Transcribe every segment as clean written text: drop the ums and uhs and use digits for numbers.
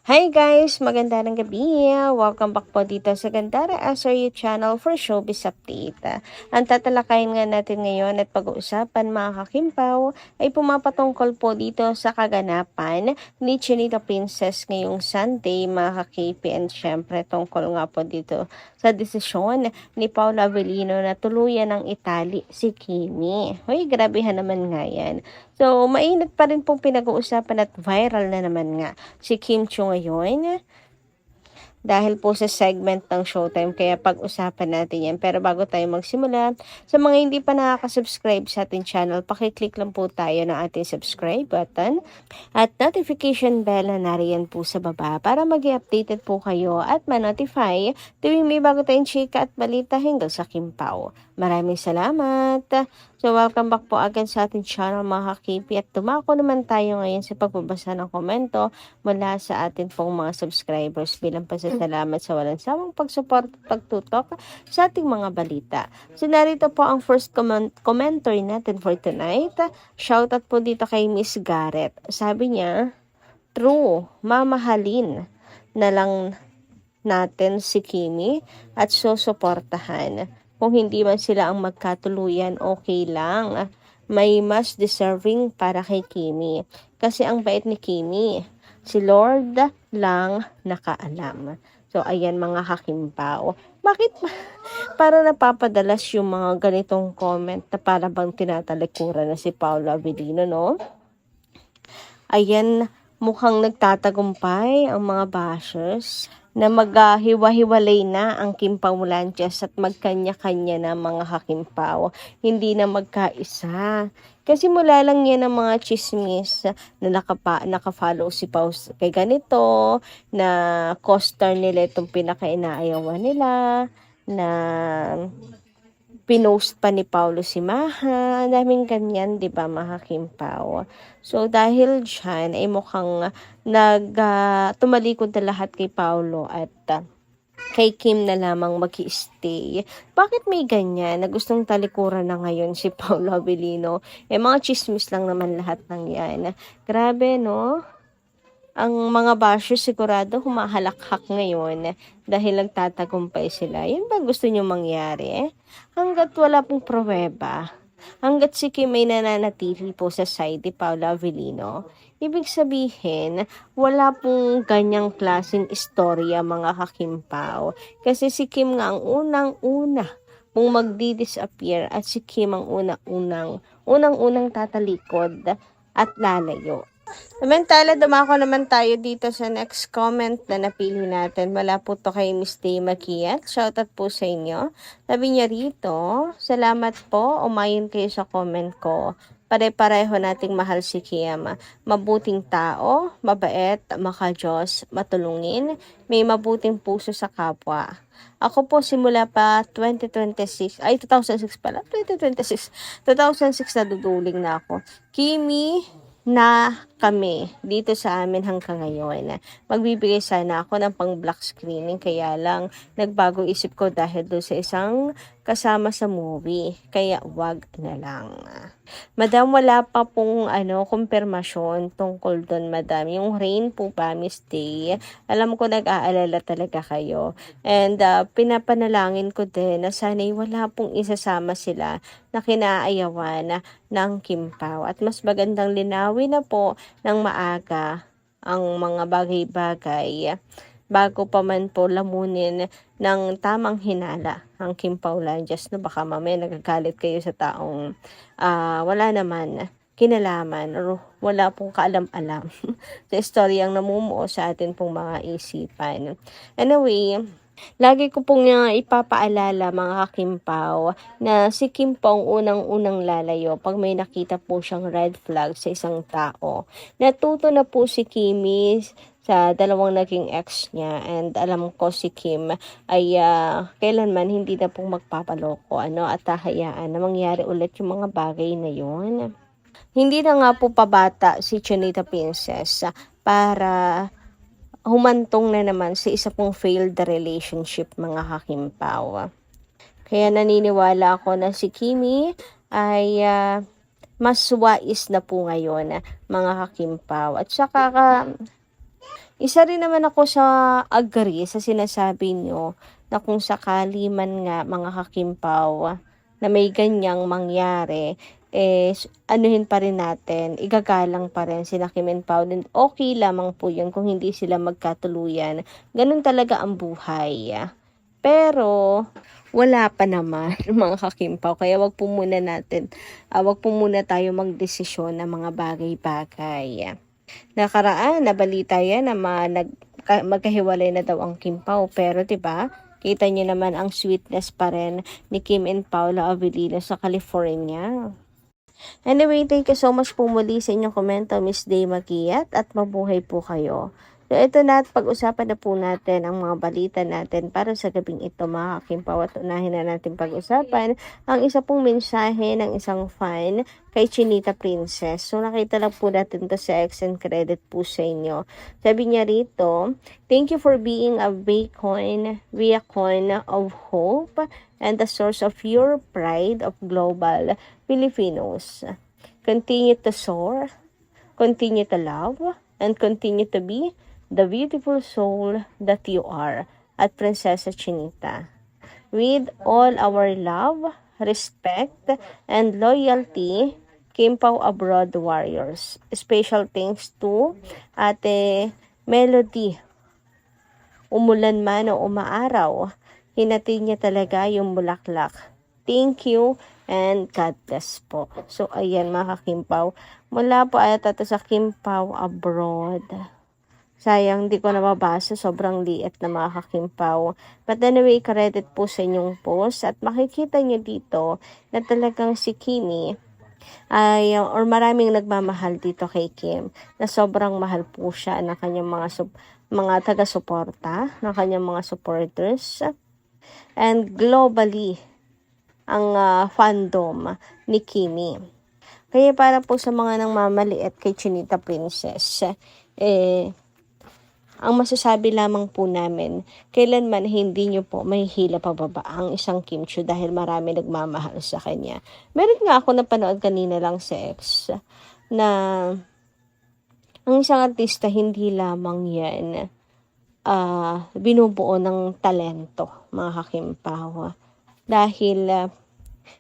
Hi guys! Magandang gabi! Welcome back po dito sa Gandara SRU channel for showbiz update. Ang tatalakayin nga natin ngayon at pag-uusapan mga kakimpaw ay pumapatungkol po dito sa kaganapan ni Chinita Princess ngayong Sunday mga ka-KP, and syempre tungkol nga po dito sa desisyon ni Paula Avellino na tuluyan ng itali si Kimi. Hoy, grabehan naman nga yan. So, mainit pa rin pong pinag-uusapan at viral na naman nga si Kim Chiu ngayon dahil po sa segment ng Showtime, kaya pag-usapan natin yan. Pero bago tayo magsimula, sa mga hindi pa nakaka-subscribe sa ating channel, pakiclick lang po tayo ng ating subscribe button at notification bell na nariyan po sa baba para mag-updated po kayo at ma-notify tuwing may bago tayong chika at balita hinggil sa Kimpaw. Maraming salamat! So, welcome back po agad sa ating channel mga ka-KP, at tumako naman tayo ngayon sa pagbabasa ng komento mula sa atin pong mga subscribers bilang pasasalamat sa walang sawang pag-support at pagtutok sa ating mga balita. So, narito po ang first commenter natin for tonight. Shoutout po dito kay Miss Garrett. Sabi niya, true, mamahalin na lang natin si Kimi at susuportahan. Kung hindi man sila ang magkatuluyan, okay lang. May mas deserving para kay Kimi. Kasi ang bait ni Kimi, si Lord lang nakaalam. So, ayan mga kakimpaw. Bakit para napapadalas yung mga ganitong comment na para bang tinatalikuran na si Paula Avellino, no? Ayan, mukhang nagtatagumpay ang mga bashers na maghiwa-hiwalay na ang Kimpaw Lanchas at magkanya-kanya na mga kakimpaw. Hindi na magkaisa. Kasi mula lang yan ang mga chismis na nakafollow si Pau kay ganito, na co-star nila itong pinaka-inaayawan nila, na pinost pa ni Paulo si Maha, daming ganyan, di ba mga Kimpaw? So, dahil dyan, ay mukhang tumalikod na lahat kay Paulo at kay Kim na lamang mag-i-stay. Bakit may ganyan na gustong talikuran na ngayon si Paula Avellino? Mga chismis lang naman lahat ng yan. Grabe, no? Ang mga bashers sigurado humahalakhak ngayon dahil nagtatagumpay sila. Yun ba gusto nyo mangyari? Hanggat wala pong pruweba, hanggat si Kim ay nananatili po sa side ni Paula Avellino, ibig sabihin, wala pong ganyang klaseng istorya mga kakimpaw. Kasi si Kim nga ang unang-una pong magdi-disappear at si Kim ang unang-unang tatalikod at lalayo. Samantala, dumako naman tayo dito sa next comment na napili natin. Wala po to kay Miss Day Makiat. Shoutout po sa inyo. Sabi niya rito, salamat po, umayon kayo sa comment ko. Pare-pareho nating mahal si Kim. Mabuting tao, mabait, makajos, matulungin, may mabuting puso sa kapwa. Ako po simula pa 2006 pala, 2006 naduduling na ako. Kimi na kami dito sa amin hanggang ngayon. Magbibigay sana ako ng pang black screening, kaya lang nagbago isip ko dahil doon sa isang kasama sa movie. Kaya wag na lang. Madam, wala pa pong kumpirmasyon tungkol doon, madam. Yung rain po ba, Miss Day? Alam ko nag-aalala talaga kayo. And pinapanalangin ko din na sana'y wala pong isasama sila na kinaayawan ng Kimpaw. At mas magandang linawin na po ng maaga ang mga bagay-bagay bago pa man po lamunin ng tamang hinala ang Kimpaw Lanchas, na baka mamaya nagagalit kayo sa taong wala naman kinalaman or wala pong kaalam-alam sa istoryang namumuo sa atin pong mga isipan. Anyway, lagi ko pong ipapaalala mga kakimpaw na si Kim po ang unang-unang lalayo pag may nakita po siyang red flag sa isang tao. Natuto na po si Kimi sa dalawang naging ex niya, and alam ko si Kim ay kailanman hindi na pong magpapaloko at hahayaan na mangyari ulit yung mga bagay na yun. Hindi na nga po pabata si Chinita Princess para humantong na naman sa isa pong failed relationship mga kakimpaw. Kaya naniniwala ako na si Kimi ay mas wais na po ngayon mga kakimpaw. At saka Isa rin naman ako sa agree sa sinasabi niyo na kung sakali man nga mga kakimpaw na may ganyang mangyari, anuhin pa rin natin, igagalang pa rin sina Kim and Pao. And okay lamang po yun kung hindi sila magkatuluyan. Ganun talaga ang buhay. Pero, wala pa naman mga kakimpaw. Kaya wag po muna tayo magdesisyon ng mga bagay-bagay. Nakaraan, nabalita yan na magkahiwalay na daw ang Kim Pao. Pero 'di ba? Kita niyo naman ang sweetness pa rin ni Kim and Paula Avellino sa California. Anyway, thank you so much po muli sa inyong komento, Miss Day Makiat, at mabuhay po kayo. So, ito na at pag-usapan na po natin ang mga balita natin para sa gabing ito, mga kakimpaw, at unahin na natin pag-usapan ang isa pong mensahe ng isang fan kay Chinita Princess. So, nakita lang po natin to sa X and credit po sa inyo. Sabi niya rito, "Thank you for being a beacon of hope and the source of your pride of global Filipinos. Continue to soar, continue to love, and continue to be the beautiful soul that you are at Princesa Chinita. With all our love, respect, and loyalty, Kim Pao Abroad Warriors. Special thanks to Ate Melody. Umulan man o umaaraw, hinati niya talaga yung bulaklak. Thank you and God bless po." So, ayan mga kakimpaw. Mula po ay ito sa Kim Pao Abroad. Sayang, di ko nababasa. Sobrang liit na mga kakimpaw. But anyway, credit po sa inyong post. At makikita nyo dito na talagang si Kimi ay, or maraming nagmamahal dito kay Kim. Na sobrang mahal po siya ng kanyang mga taga-suporta, ng kanyang mga supporters. And globally, ang fandom ni Kimi. Kaya para po sa mga nangmamaliit kay Chinita Princess, ang masasabi lamang po namin, kailanman hindi nyo po mahihila pababa ang isang Kim Chiu dahil marami nagmamahal sa kanya. Meron nga ako napanood kanina lang sa X na ang isang artista hindi lamang yan binubuo ng talento, mga kakimpaw. Dahil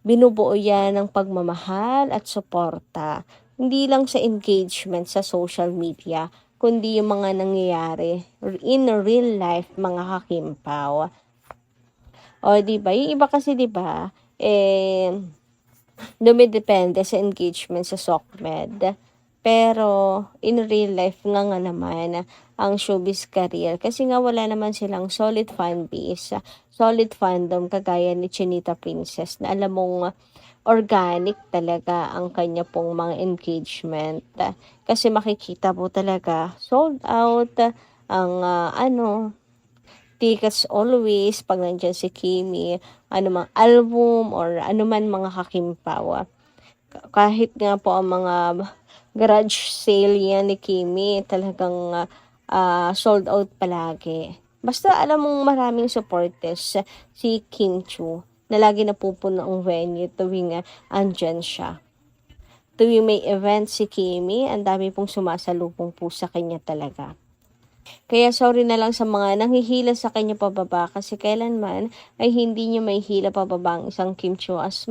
binubuo yan ng pagmamahal at suporta. Hindi lang sa engagement sa social media, kundi yung mga nangyayari in real life, mga kakimpaw. O, diba? Yung iba kasi, diba, dumidepende sa engagement sa SOCMED. Pero, in real life nga naman, ang showbiz career. Kasi nga wala naman silang solid fan base, solid fandom, kagaya ni Chinita Princess, na alam mong organic talaga ang kanya pong mga engagement. Kasi makikita po talaga sold out ang tickets always pag nandyan si Kimi, anumang album or anuman mga kakimpaw. Kahit nga po ang mga garage sale yan ni Kimi, talagang sold out palagi. Basta alam mong maraming supporters si Kim Chiu na lagi napupuno ang venue tuwing andyan siya. Tuwing may event si Kimi, ang dami pong sumasalubong po sa kanya talaga. Kaya sorry na lang sa mga nanghihila sa kanya pababa kasi kailanman ay hindi niya may hila pababa ang isang Kim Chiu as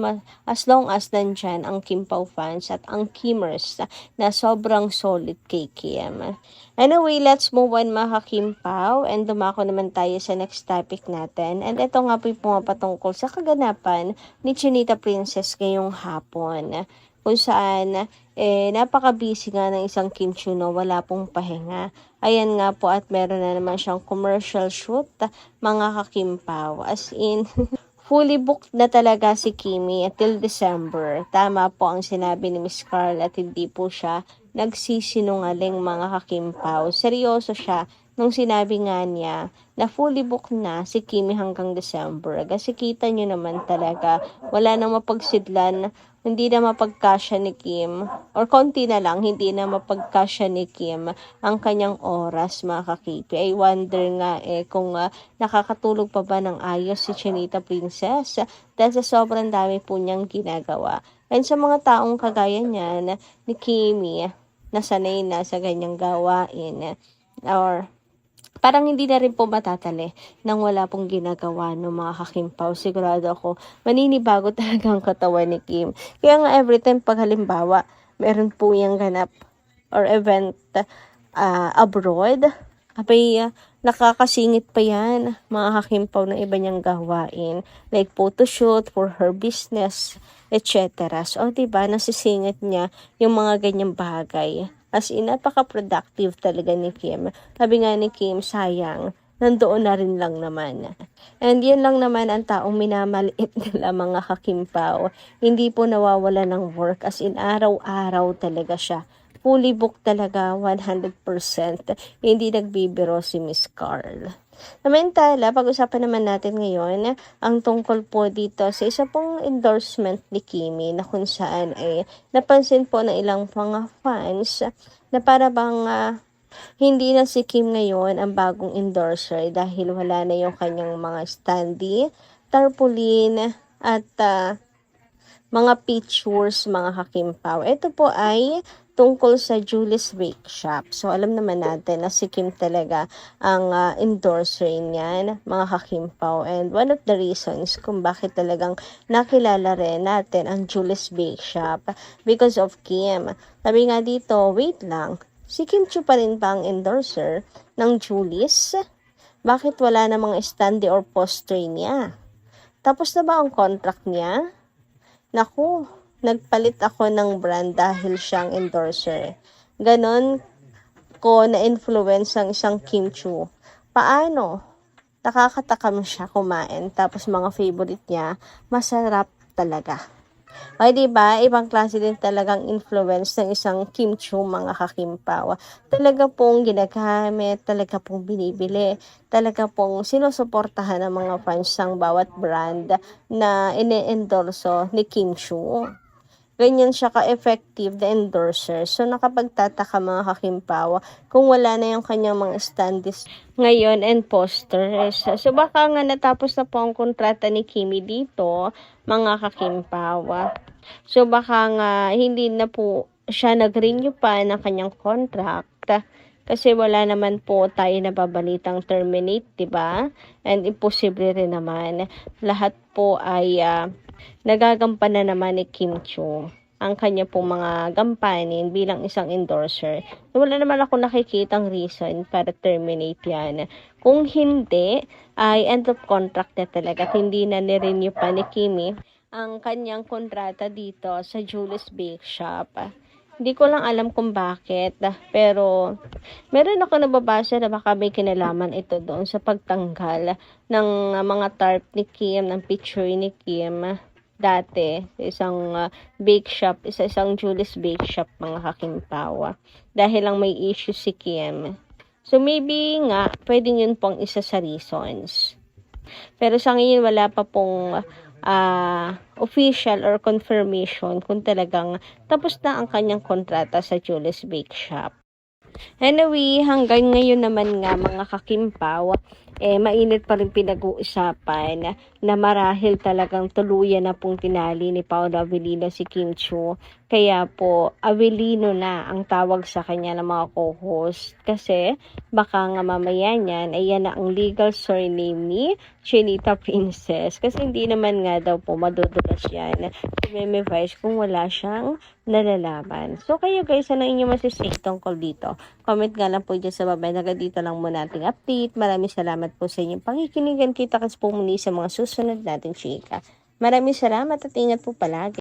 long as nandyan ang Kim Pao fans at ang Kimers na sobrang solid kay Kim. Anyway, let's move on mga Kim Pao and dumako naman tayo sa next topic natin. And ito nga po yung pumapatungkol sa kaganapan ni Chinita Princess ngayong hapon, kung saan napaka-busy nga ng isang Kim Chiu na wala pong pahinga. Ayan nga po at meron na naman siyang commercial shoot, mga kakimpaw. As in, fully booked na talaga si Kimi till December. Tama po ang sinabi ni Miss Carl at hindi po siya nagsisinungaling, mga kakimpaw. Seryoso siya nung sinabi nga niya na fully booked na si Kimi hanggang December. Kasi kita nyo naman talaga, wala nang mapagsidlan, hindi na mapagkasya ni Kim, or konti na lang, hindi na mapagkasya ni Kim ang kanyang oras, mga kakipi. I wonder nga kung nakakatulog pa ba ng ayos si Chinita Princess dahil sa sobrang dami po niyang ginagawa. And sa mga taong kagaya niyan ni Kimi, nasanay na sa ganyang gawain, or parang hindi na rin po matatali nang wala pong ginagawa no mga kakimpaw. Sigurado ako, maninibago talaga ang katawan ni Kim. Kaya nga every time pag halimbawa, meron po yung ganap or event abroad, abay, nakakasingit pa yan, mga kakimpaw ng iba niyang gawain. Like photoshoot for her business, etc. So, diba, nasisingit niya yung mga ganyang bagay. As in, napaka-productive talaga ni Kim. Sabi nga ni Kim, sayang, nandoon na rin lang naman. And yun lang naman ang taong minamaliit nila mga kakimpaw. Hindi po nawawala ng work, as in araw-araw talaga siya. Fully booked talaga, 100%. Hindi nagbibiro si Miss Carl. Samantala, pag-usapan naman natin ngayon ang tungkol po dito sa isa pong endorsement ni Kimi na kung saan ay napansin po ng ilang mga fans na para bang hindi na si Kim ngayon ang bagong endorser dahil wala na yung kanyang mga standee, tarpaulin at mga pictures, mga kakimpaw. Ito po ay tungkol sa Julie's Bake Shop. So, alam naman natin na si Kim talaga ang endorser niyan, mga kakimpaw. And one of the reasons kung bakit talagang nakilala rin natin ang Julie's Bake Shop because of Kim. Sabi nga dito, wait lang, si Kim Chiu pa rin ba ang endorser ng Julie's? Bakit wala na mga standee or poster niya? Tapos na ba ang contract niya? Naku, nagpalit ako ng brand dahil siyang endorser. Ganon ko na-influence ang isang Kim Chiu. Paano? Nakakatakam siya kumain. Tapos mga favorite niya, masarap talaga. Ay, diba? Ibang klase din talagang influence ng isang Kim Chiu, mga kakimpaw. Talaga pong ginagamit, talaga pong binibili, talaga pong sinusuportahan ng mga fans ng bawat brand na ine-endorso ni Kim Chiu. Ganyan siya ka-effective na endorser. So, nakapagtataka mga kakimpaw kung wala na yung kanyang mga standees ngayon and posters. So, baka nga natapos na po ang kontrata ni Kimi dito, mga kakimpaw. So, baka nga hindi na po siya nag-renew pa ng kanyang contract kasi wala naman po tayo nababalitang terminate, diba? And imposible rin naman. Lahat po ay nagagampanan naman ni Kim Chiu ang kanya pong mga gampanin bilang isang endorser. So, wala naman ako nakikitang reason para terminate yan. Kung hindi, ay end of contract na talaga. At hindi na nirenew pa ni Kimi ang kanyang kontrata dito sa Julie's Bake Shop. Hindi ko lang alam kung bakit, pero meron ako nababasa na baka may kinalaman ito doon sa pagtanggal ng mga tarp ni Kim, ng picture ni Kim dati isang bake shop, isang Julie's Bake Shop, mga kakimpaw. Dahil lang may issue si Kim. So maybe nga, pwedeng yun pong isa sa reasons. Pero sa ngayon wala pa pong official or confirmation kung talagang tapos na ang kanyang kontrata sa Julie's Bake Shop. Anyway, hanggang ngayon naman nga mga kakimpaw, mainit pa rin pinag-uusapan na marahil talagang tuluyan na pong tinali ni Paolo Avellino si Kim Chiu. Kaya po, Avellino na ang tawag sa kanya ng mga co-host. Kasi baka nga mamaya niyan, ay yan na ang legal surname ni Chinita Princess. Kasi hindi naman nga daw po madudulas yan si Meme Vice kung wala siyang nalalaman. So kayo guys, ano inyong masisig tungkol dito? Comment nga lang po dyan sa baba. Dito lang muna ating update. Maraming salamat po sa inyong pakikinigan. Kita kasi po muli sa mga susunod natin chika. Maraming salamat at ingat po palagi.